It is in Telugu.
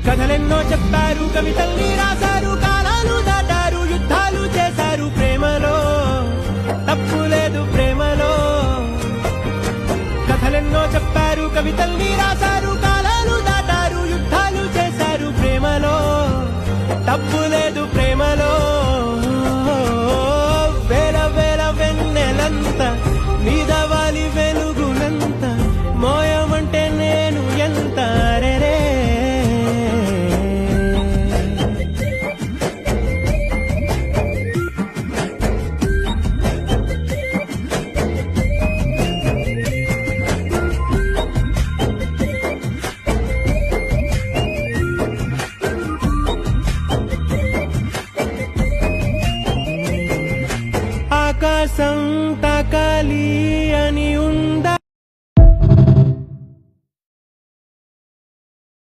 కథలెన్నో చెప్పారు, కవితల్ని రాశారు, కాలాలు దాటారు, యుద్ధాలు చేశారు. ప్రేమలో తప్పు లేదు, ప్రేమలో. కథలెన్నో చెప్పారు, కవితల్ని రాశారు, కాలాలు దాటారు, యుద్ధాలు చేశారు. ప్రేమలో తప్పు లేదు, ప్రేమలో. వేల వేల వెన్నెలంత మీద వాలి వెలుగునంత మోయమంటే నేను ఎంత రే. ఆకాశం తాకాలి